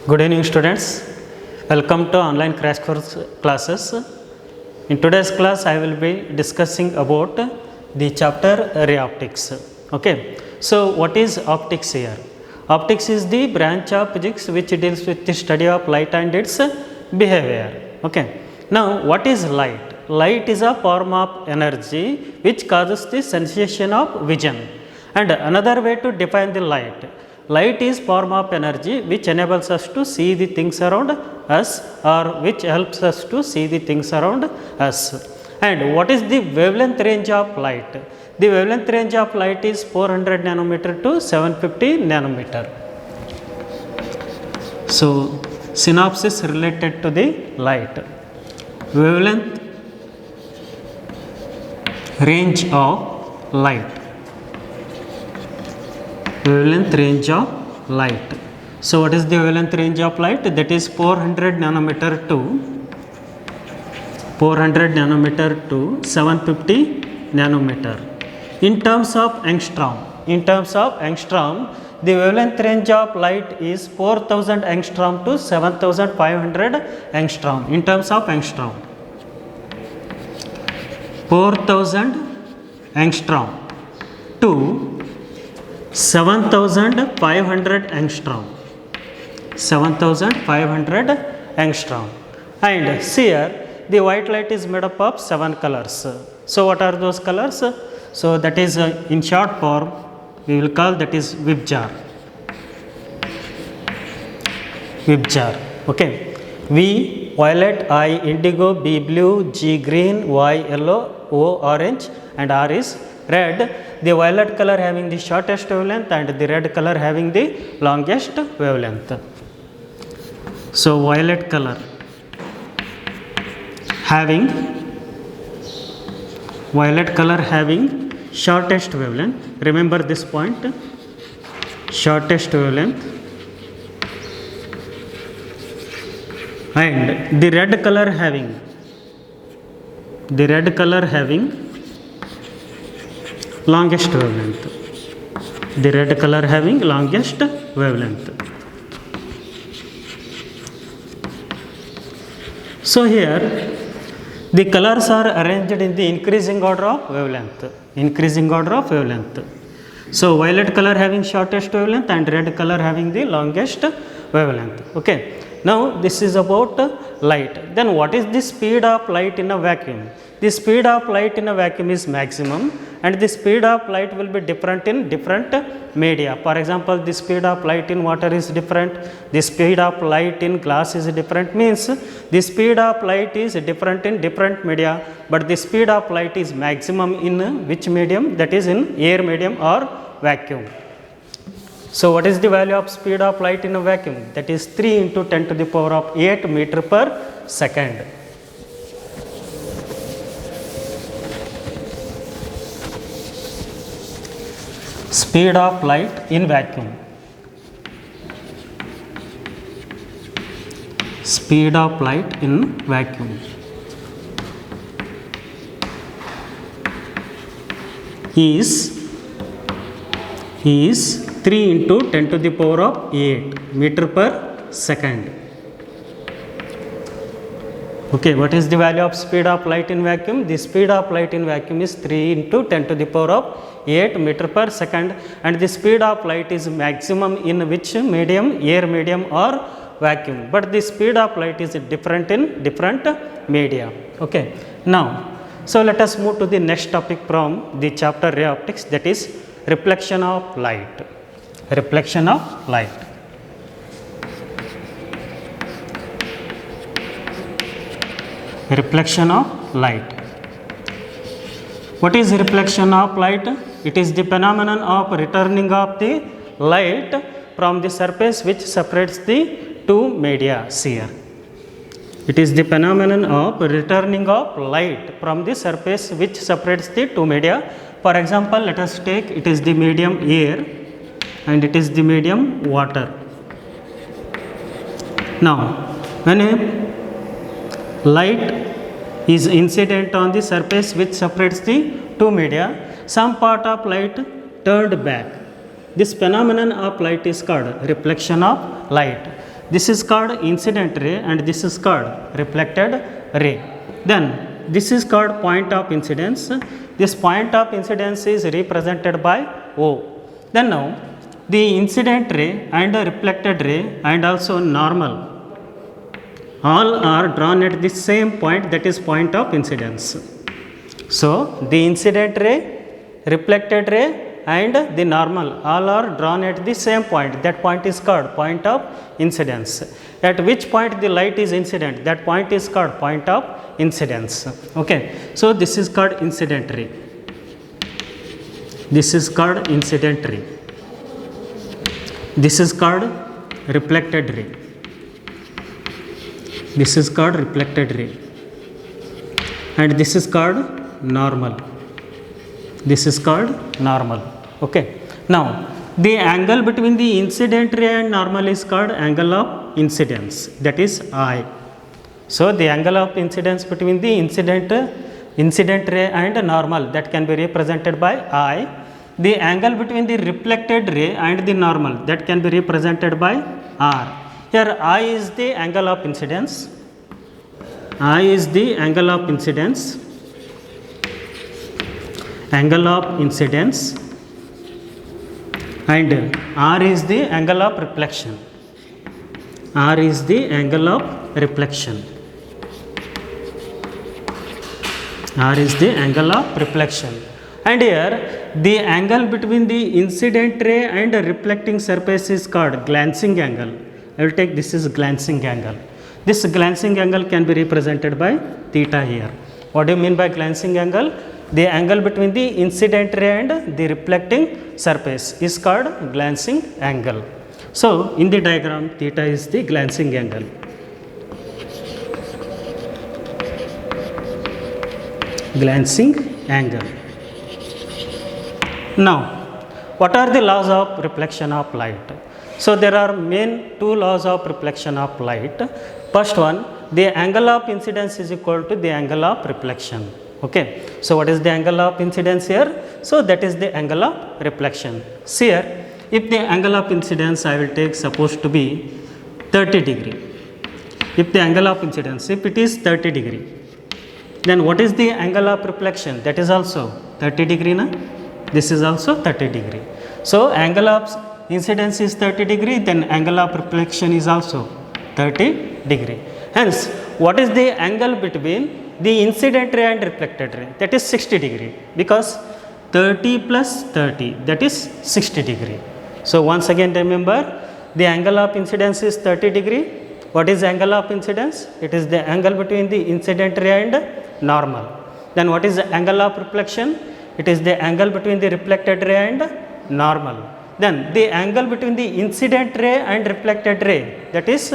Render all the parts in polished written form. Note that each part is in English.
Good evening students, welcome to online crash course classes. In today's class I will be discussing about the chapter ray optics. Okay, so what is optics here? Optics is the branch of physics which deals with the study of light and its behavior. Okay, now what is light? Light is a form of energy which causes the sensation of vision. And another way to define the light is form of energy which enables us to see the things around us or which helps us to see the things around us. And what is the wavelength range of light? The wavelength range of light is 400 nanometer to 750 nanometer. So, synopsis related to the light. Wavelength range of light. Wavelength range of light. So, what is the wavelength range of light? That is 400 nanometer to 750 nanometer. In terms of angstrom, the wavelength range of light is 4000 angstrom to 7500 angstrom. In terms of angstrom, 4000 angstrom to 7500 angstrom. 7500 angstrom. And here the white light is made up of 7 colors. So, what are those colors? So, that is in short form we will call that is VIBGYOR. Okay. V violet, I indigo, B blue, G green, Y yellow, O orange and R is red. The violet color having the shortest wavelength and the red color having the longest wavelength. So, violet color having shortest wavelength. Remember this point, shortest wavelength, and the red color having longest wavelength. The red color having longest wavelength. So, here the colors are arranged in the increasing order of wavelength. So, violet color having shortest wavelength and red color having the longest wavelength. Okay. Now, this is about light. Then what is the speed of light in a vacuum? The speed of light in a vacuum is maximum and the speed of light will be different in different media. For example, the speed of light in water is different, the speed of light in glass is different, means the speed of light is different in different media, but the speed of light is maximum in which medium? That is in air medium or vacuum. So, what is the value of speed of light in a vacuum? That is 3 into 10 to the power of 8 meter per second. Speed of light in vacuum. Speed of light in vacuum is 3 into 10 to the power of 8 meter per second. Okay, what is the value of speed of light in vacuum? The speed of light in vacuum is 3 into 10 to the power of 8 meter per second, and the speed of light is maximum in which medium? Air medium or vacuum, but the speed of light is different in different media. Okay. Now, so let us move to the next topic from the chapter ray optics, that is reflection of light. Reflection of light. Reflection of light. What is reflection of light? It is the phenomenon of returning of the light from the surface which separates the two media. Here, it is the phenomenon of returning of light from the surface which separates the two media. For example, let us take it is the medium air and it is the medium water. Now, when a light is incident on the surface which separates the two media, some part of light turned back. This phenomenon of light is called reflection of light. This is called incident ray and this is called reflected ray. Then this is called point of incidence. This point of incidence is represented by O. Then now the incident ray and reflected ray and also normal all are drawn at the same point, that is point of incidence. So the incident ray, reflected ray and the normal all are drawn at the same point, that point is called point of incidence. At which point the light is incident, that point is called point of incidence. Okay. So this is called incident ray. This is called incident ray. This is called reflected ray. This is called reflected ray. And this is called normal. This is called normal. Okay. Now the angle between the incident ray and normal is called angle of incidence, that is I. So the angle of incidence between the incident ray and normal, that can be represented by I. The angle between the reflected ray and the normal, that can be represented by R. Here I is the angle of incidence. I is the angle of incidence. Angle of incidence. And R is the angle of reflection. R is the angle of reflection. R is the angle of reflection. And here the angle between the incident ray and reflecting surface is called glancing angle. I will take this is glancing angle. This glancing angle can be represented by theta here. What do you mean by glancing angle? The angle between the incident ray and the reflecting surface is called glancing angle. So in the diagram, theta is the glancing angle. Glancing angle. Now, what are the laws of reflection of light? So there are main two laws of reflection of light. First one, the angle of incidence is equal to the angle of reflection. Okay. So what is the angle of incidence here? So that is the angle of reflection. See here, if the angle of incidence I will take supposed to be 30 degree. If the angle of incidence, if it is 30 degree, then what is the angle of reflection? That is also 30 degree na? This is also 30 degree. So angle of incidence is 30 degree, then angle of reflection is also 30 degree. Hence, what is the angle between the incident ray and reflected ray? That is 60 degree, because 30 plus 30, that is 60 degree. So once again remember, the angle of incidence is 30 degree. What is angle of incidence? It is the angle between the incident ray and normal. Then what is the angle of reflection? It is the angle between the reflected ray and normal. Then the angle between the incident ray and reflected ray, that is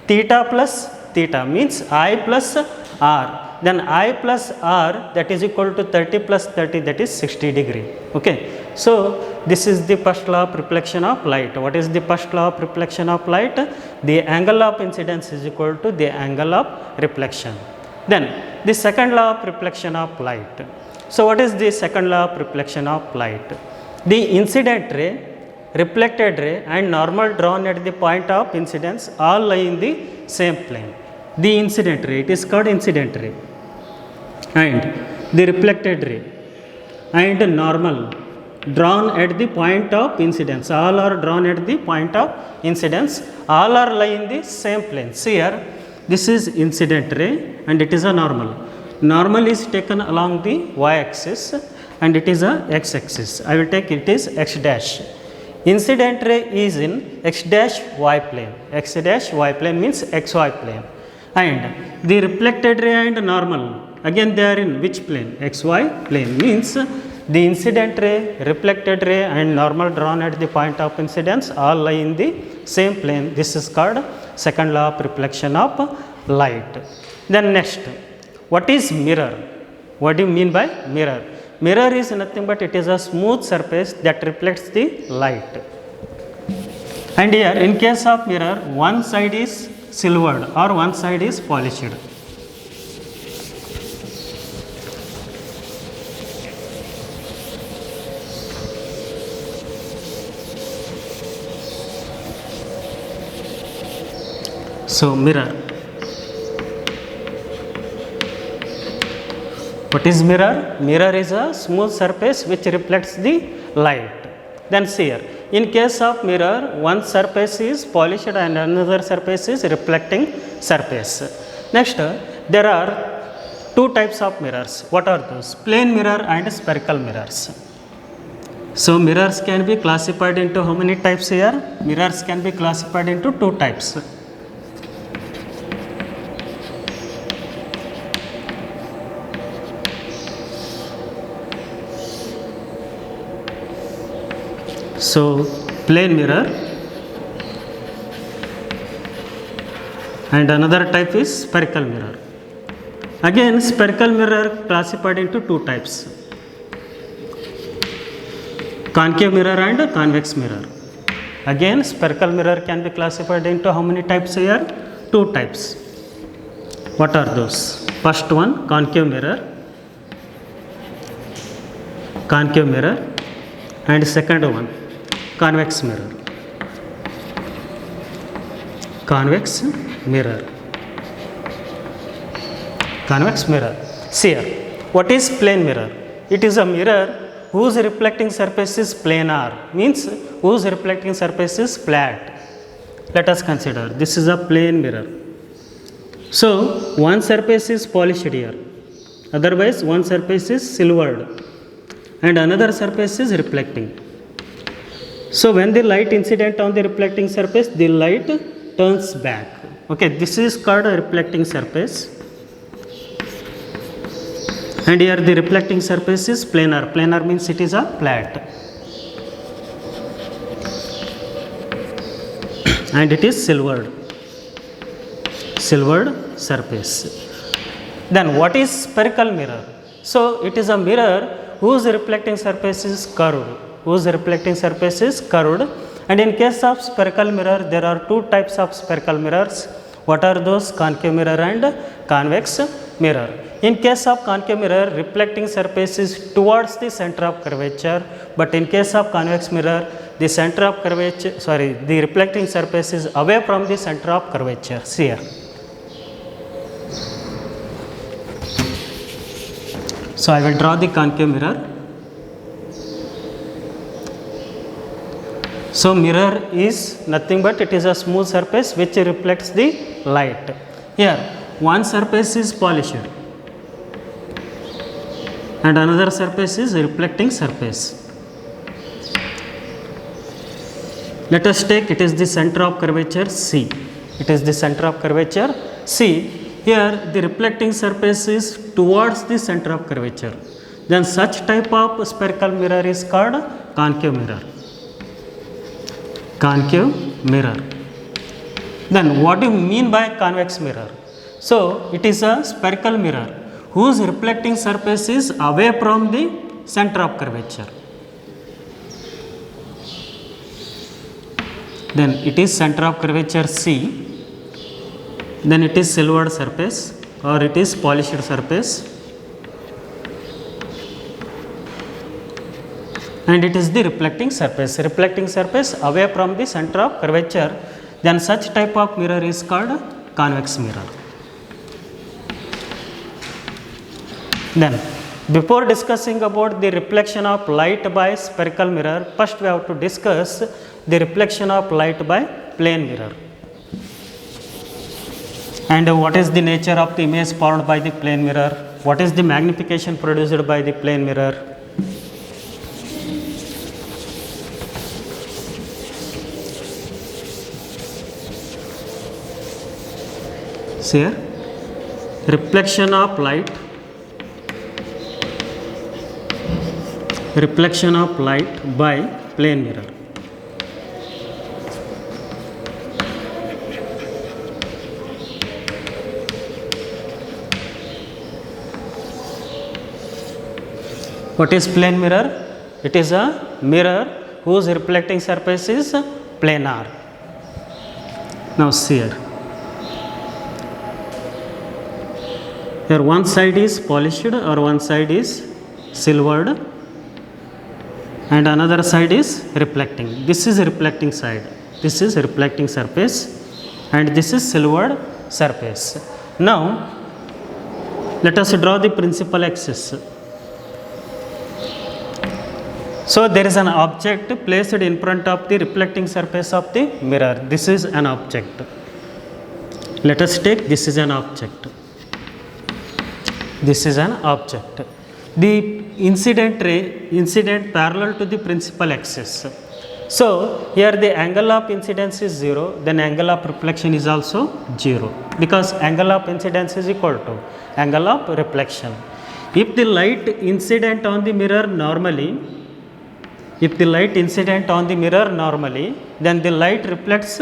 theta plus theta, means I plus R. Then I plus R, that is equal to 30 plus 30, that is 60 degree. Okay. So this is the first law of reflection of light. What is the first law of reflection of light? The angle of incidence is equal to the angle of reflection. Then the second law of reflection of light. So what is the second law of reflection of light? The incident ray, reflected ray and normal drawn at the point of incidence all lie in the same plane. The incident ray, it is called incident ray, and the reflected ray and normal drawn at the point of incidence, all are drawn at the point of incidence, all are lie in the same plane. See here, this is incident ray and it is a normal. Normal is taken along the y-axis and it is a x-axis. I will take it is x dash. Incident ray is in x dash y plane. X dash y plane means xy plane. And the reflected ray and normal, again they are in which plane? Xy plane, means the incident ray, reflected ray and normal drawn at the point of incidence all lie in the same plane. This is called second law of reflection of light. Then next, what is mirror? What do you mean by mirror? Mirror is nothing but it is a smooth surface that reflects the light. And here in case of mirror, one side is silvered or one side is polished. So mirror. What is mirror? Mirror is a smooth surface which reflects the light. Then see here, in case of mirror, one surface is polished and another surface is reflecting surface. Next, there are two types of mirrors. What are those? Plane mirror and spherical mirrors. So mirrors can be classified into how many types here? Mirrors can be classified into two types. So plane mirror and another type is spherical mirror. Again, spherical mirror classified into two types: concave mirror and convex mirror. Again, spherical mirror can be classified into how many types here? Two types. What are those? First one, concave mirror, and second one, convex mirror. Convex mirror. See here, what is plane mirror? It is a mirror whose reflecting surface is planar, means whose reflecting surface is flat. Let us consider, this is a plane mirror. So one surface is polished here, otherwise one surface is silvered and another surface is reflecting. So when the light incident on the reflecting surface, the light turns back. Okay, this is called a reflecting surface. And here the reflecting surface is planar. Planar means it is a flat. And it is silvered surface. Then what is spherical mirror? So it is a mirror whose reflecting surface is curved. And in case of spherical mirror, there are two types of spherical mirrors. What are those? Concave mirror and convex mirror. In case of concave mirror, reflecting surface is towards the center of curvature, but in case of convex mirror, the reflecting surface is away from the center of curvature. See here. So I will draw the concave mirror. So mirror is nothing but it is a smooth surface which reflects the light. Here one surface is polished and another surface is reflecting surface. Let us take, it is the center of curvature C. Here the reflecting surface is towards the center of curvature. Then such type of spherical mirror is called concave mirror. Then what do you mean by convex mirror? So it is a spherical mirror whose reflecting surface is away from the center of curvature. Then it is center of curvature C. Then it is silvered surface or it is polished surface. And it is the reflecting surface away from the center of curvature. Then such type of mirror is called convex mirror. Then before discussing about the reflection of light by spherical mirror, first we have to discuss the reflection of light by plane mirror. And what is the nature of the image formed by the plane mirror? What is the magnification produced by the plane mirror? See here, reflection of light by plane mirror. What is plane mirror? It is a mirror whose reflecting surface is planar. Now see here. Here one side is polished or one side is silvered and another side is reflecting. This is reflecting side. This is reflecting surface and this is silvered surface. Now let us draw the principal axis. So there is an object placed in front of the reflecting surface of the mirror. This is an object. Let us take this is an object. This is an object. The incident parallel to the principal axis. So here the angle of incidence is 0, then angle of reflection is also 0, because angle of incidence is equal to angle of reflection. If the light incident on the mirror normally, then the light reflects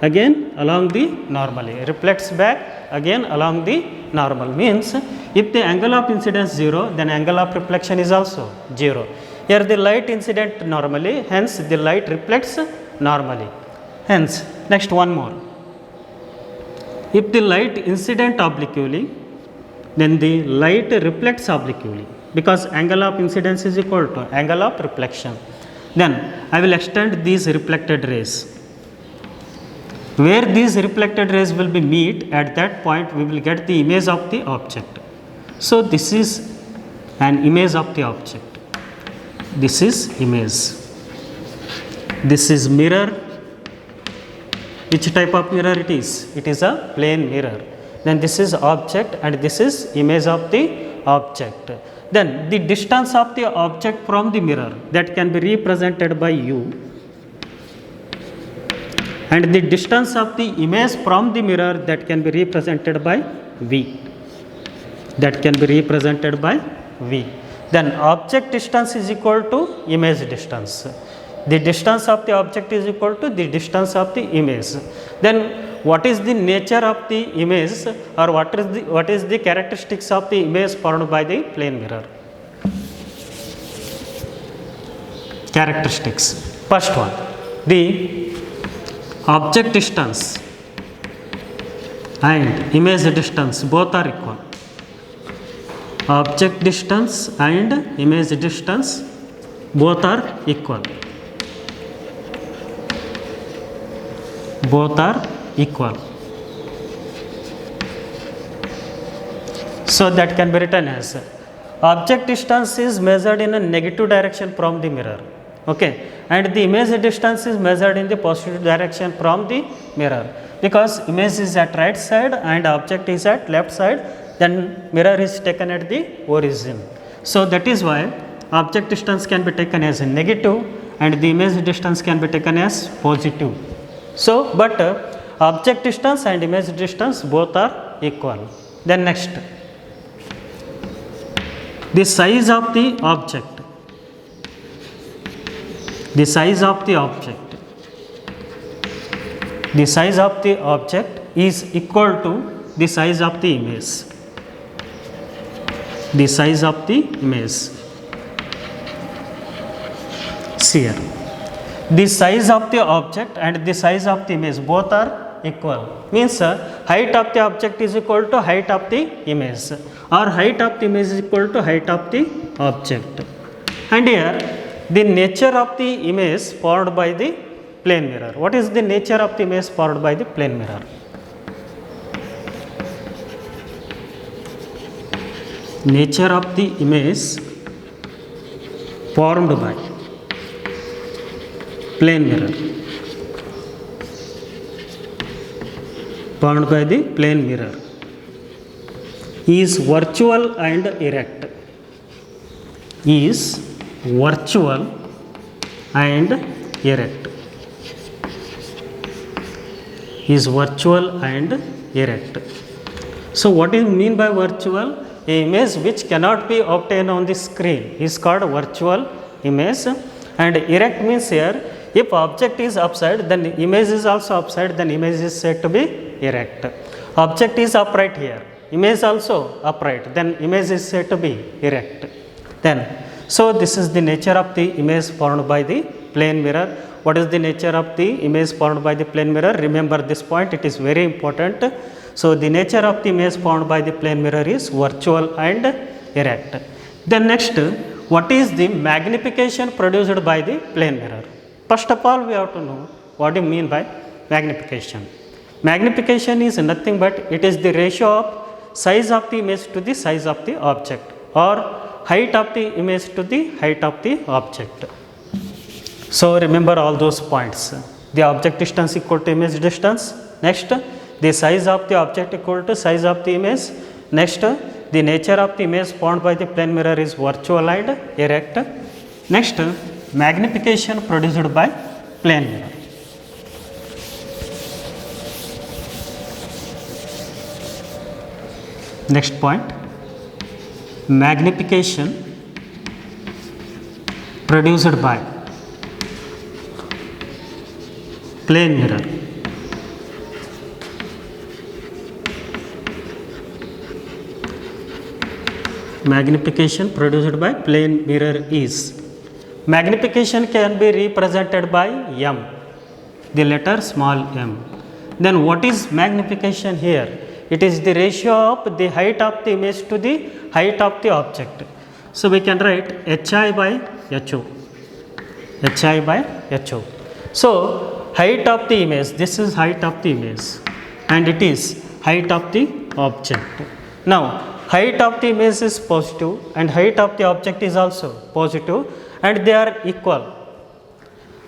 again along the normally, reflects back again along the normal. Means if the angle of incidence 0, then angle of reflection is also 0. Here the light incident normally, hence the light reflects normally. Hence, next one more. If the light incident obliquely, then the light reflects obliquely, because angle of incidence is equal to angle of reflection. Then I will extend these reflected rays. Where these reflected rays will be meet, at that point we will get the image of the object. So this is an image of the object. This is image. This is mirror. Which type of mirror it is? It is a plane mirror. Then this is object and this is image of the object. Then the distance of the object from the mirror, that can be represented by u, and the distance of the image from the mirror, that can be represented by v. That can be represented by v. Then object distance is equal to image distance. The distance of the object is equal to the distance of the image. Then what is the nature of the image, or what is the characteristics of the image formed by the plane mirror? Characteristics. First one, the object distance and image distance both are equal. Object distance and image distance both are equal. Both are equal. So that can be written as object distance is measured in a negative direction from the mirror, okay, and the image distance is measured in the positive direction from the mirror, because image is at right side and object is at left side, then mirror is taken at the origin. So that is why object distance can be taken as a negative and the image distance can be taken as positive. So but object distance and image distance both are equal. Then next, the size of the object. The size of the object. The size of the object is equal to the size of the image. The size of the image. See here. The size of the object and the size of the image both are equal. Means height of the object is equal to height of the image, or height of the image is equal to height of the object. And here the nature of the image formed by the plane mirror. What is the nature of the image formed by the plane mirror? Nature of the image formed by plane mirror. Formed by the plane mirror is virtual and erect. Is virtual and erect. Is virtual and erect. So what do you mean by virtual? A image which cannot be obtained on the screen is called virtual image. And erect means here, if object is upside, then image is also upside, then image is said to be erect. Object is upright here, image also upright, then image is said to be erect. Then, so this is the nature of the image formed by the plane mirror. What is the nature of the image formed by the plane mirror? Remember this point, it is very important. So the nature of the image formed by the plane mirror is virtual and erect. Then next, what is the magnification produced by the plane mirror? First of all, we have to know what do you mean by magnification. Magnification is nothing but it is the ratio of size of the image to the size of the object, or height of the image to the height of the object. So remember all those points. The object distance equal to image distance. Next, the size of the object equal to size of the image. Next, the nature of the image formed by the plane mirror is virtual and erect. Next, magnification produced by plane mirror. Next point, magnification produced by plane mirror. Magnification produced by plane mirror is, magnification can be represented by m, the letter small m. Then what is magnification here? It is the ratio of the height of the image to the height of the object. So we can write hi by ho, hi by ho. So height of the image, this is height of the image, and it is height of the object. Now height of the image is positive and height of the object is also positive, and they are equal.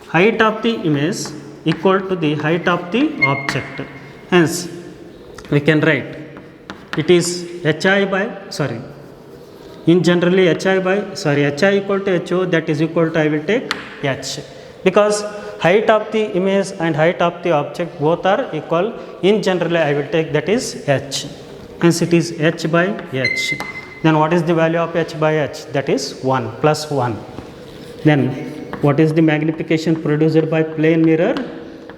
Height of the image equal to the height of the object. Hence we can write it is hi by, sorry, in generally hi equal to ho, that is equal to, I will take h, because height of the image and height of the object both are equal. In generally I will take that is h. Hence it is h by h. Then what is the value of h by h? That is 1 plus 1. Then what is the magnification produced by plane mirror?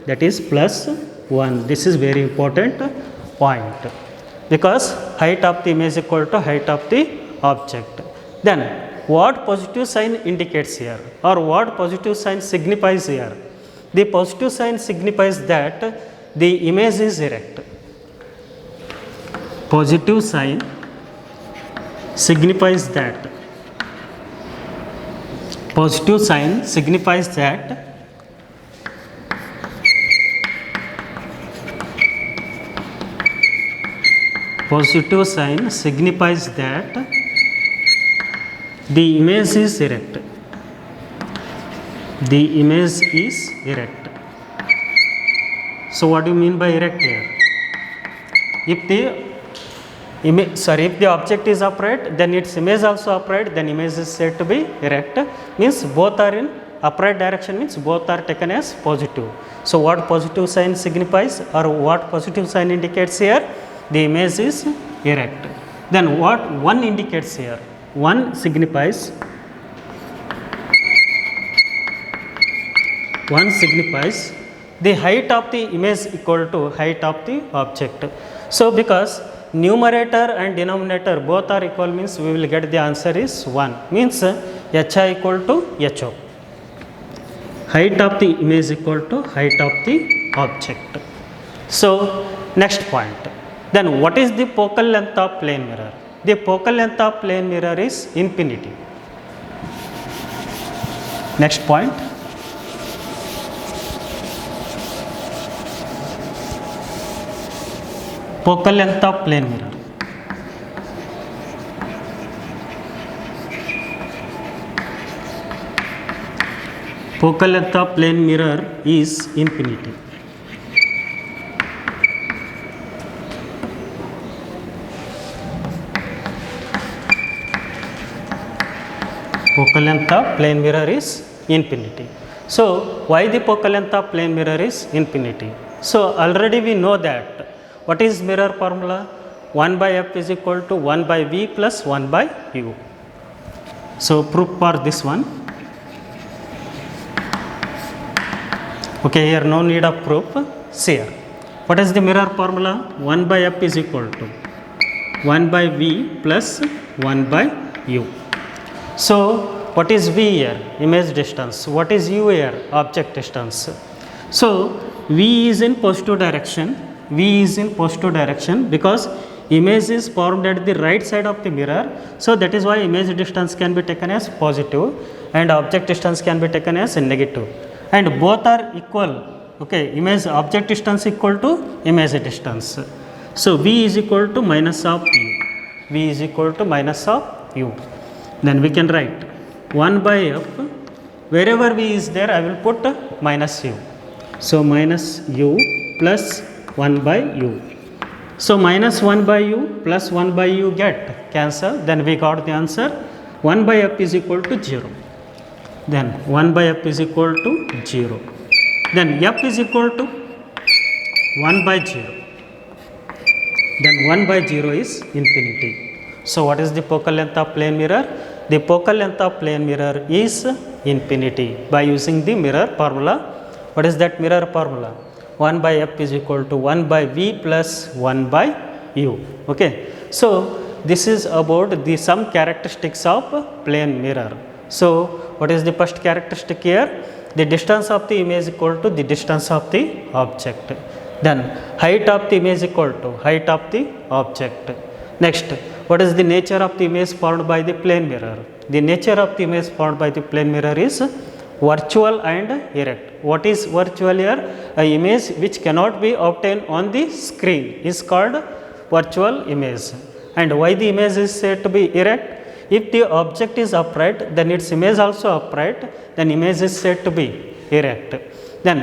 That is plus 1. This is very important point, because height of the image equal to height of the object. Then what positive sign indicates here, or what positive sign signifies here? The positive sign signifies that the image is erect. Positive sign signifies that, positive sign signifies that positive sign signifies that the image is erect. The image is erect. So what do you mean by erect here? If the if the object is upright, then its image also upright, then image is said to be erect. Means both are in upright direction, means both are taken as positive. So what positive sign signifies, or what positive sign indicates here? The image is erect. Then what 1 indicates here? 1 signifies, 1 signifies the height of the image equal to height of the object. So because numerator and denominator both are equal, means we will get the answer is 1, means hi equal to ho. Height of the image equal to height of the object. So next point. Then what is the focal length of plane mirror? The focal length of plane mirror is infinity. Next point. Focal length of plane mirror. Focal length of plane mirror is infinity. Focal length of plane mirror is infinity. So why the focal length of plane mirror is infinity? So already we know that. What is mirror formula? 1 by f is equal to 1 by v plus 1 by u. So proof for this one. Okay, here no need of proof. See here. What is the mirror formula? 1 by f is equal to 1 by v plus 1 by u. So what is v here? Image distance. What is u here? Object distance. So v is in positive direction. V is in positive direction because image is formed at the right side of the mirror. So that is why image distance can be taken as positive and object distance can be taken as negative. And both are equal Okay, image object distance equal to image distance. So v is equal to minus of u, v is equal to minus of u. Then we can write 1 by f, wherever v is there I will put minus u. So minus u plus 1 by u. So minus 1 by u plus 1 by u get cancel, then we got the answer 1 by f is equal to 0. Then 1 by f is equal to 0. Then f is equal to 1 by 0. Then 1 by 0 is infinity. So what is the focal length of plane mirror? The focal length of plane mirror is infinity by using the mirror formula. What is that mirror formula? 1 by f is equal to 1 by v plus 1 by u. Okay. So this is about the some characteristics of plane mirror. So what is the first characteristic here? The distance of the image equal to the distance of the object. Then height of the image equal to height of the object. Next, what is the nature of the image formed by the plane mirror? The nature of the image formed by the plane mirror is virtual and erect. What is virtual here? A image which cannot be obtained on the screen is called virtual image. And why the image is said to be erect? If the object is upright, then its image also upright, then image is said to be erect. Then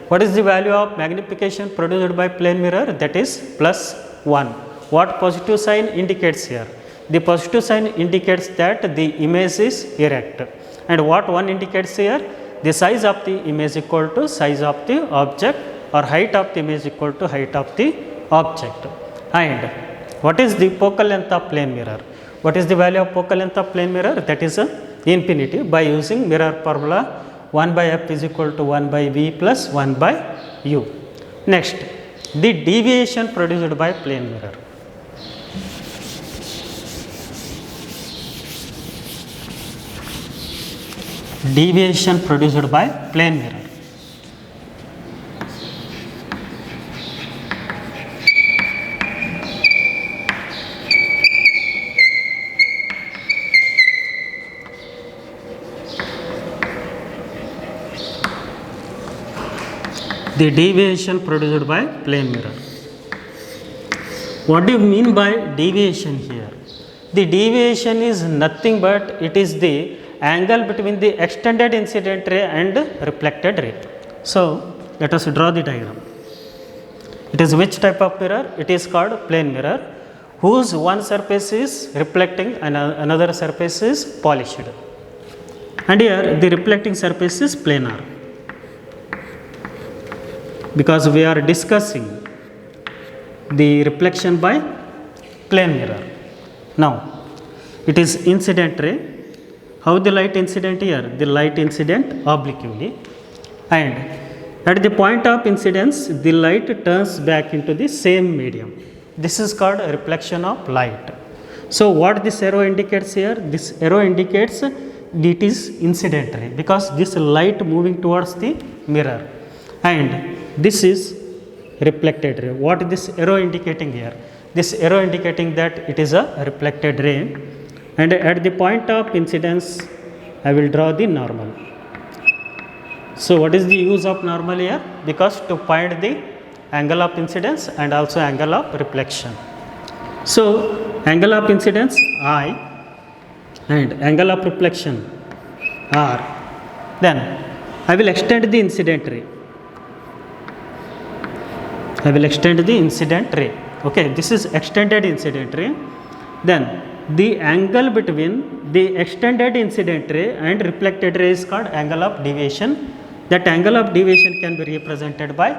what is the value of magnification produced by plane mirror? That is plus 1. What positive sign indicates here? The positive sign indicates that the image is erect. And what 1 indicates here? The size of the image equal to size of the object, or height of the image equal to height of the object. And what is the focal length of plane mirror? What is the value of focal length of plane mirror? That is infinity by using mirror formula 1 by f is equal to 1 by v plus 1 by u. Next, the deviation produced by plane mirror. Deviation produced by plane mirror. The deviation produced by plane mirror. What do you mean by deviation here? The deviation is nothing but it is the angle between the extended incident ray and reflected ray. So let us draw the diagram. It is which type of mirror? It is called plane mirror, whose one surface is reflecting and another surface is polished. And here the reflecting surface is planar, because we are discussing the reflection by plane mirror. Now it is incident ray. How the light incident here? The light incident obliquely, and at the point of incidence the light turns back into the same medium. This is called a reflection of light. So what this arrow indicates here? This arrow indicates it is incident ray, because this light moving towards the mirror, and this is reflected ray. What is this arrow indicating here? This arrow indicating that it is a reflected ray, and at the point of incidence I will draw the normal. So what is the use of normal here? Because to find the angle of incidence and also angle of reflection. So angle of incidence I and angle of reflection R. Then I will extend the incident ray. I will extend the incident ray. Okay, this is extended incident ray. Then the angle between the extended incident ray and reflected ray is called angle of deviation. That angle of deviation can be represented by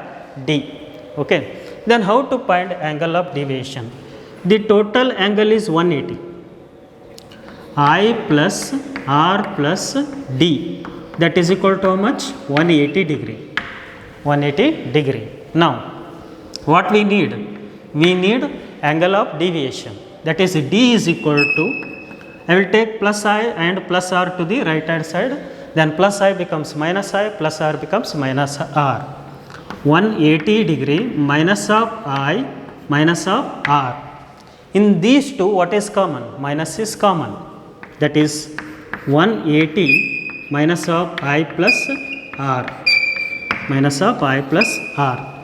d. Okay. Then how to find angle of deviation? The total angle is 180. I plus r plus d, that is equal to how much? 180 degree. 180 degree. Now what we need? We need angle of deviation, that is d is equal to, I will take plus I and plus r to the right hand side, then plus I becomes minus I, plus r becomes minus r. 180 degree minus of I minus of r. In these two what is common? Minus is common, that is 180 minus of I plus r. minus of I plus R.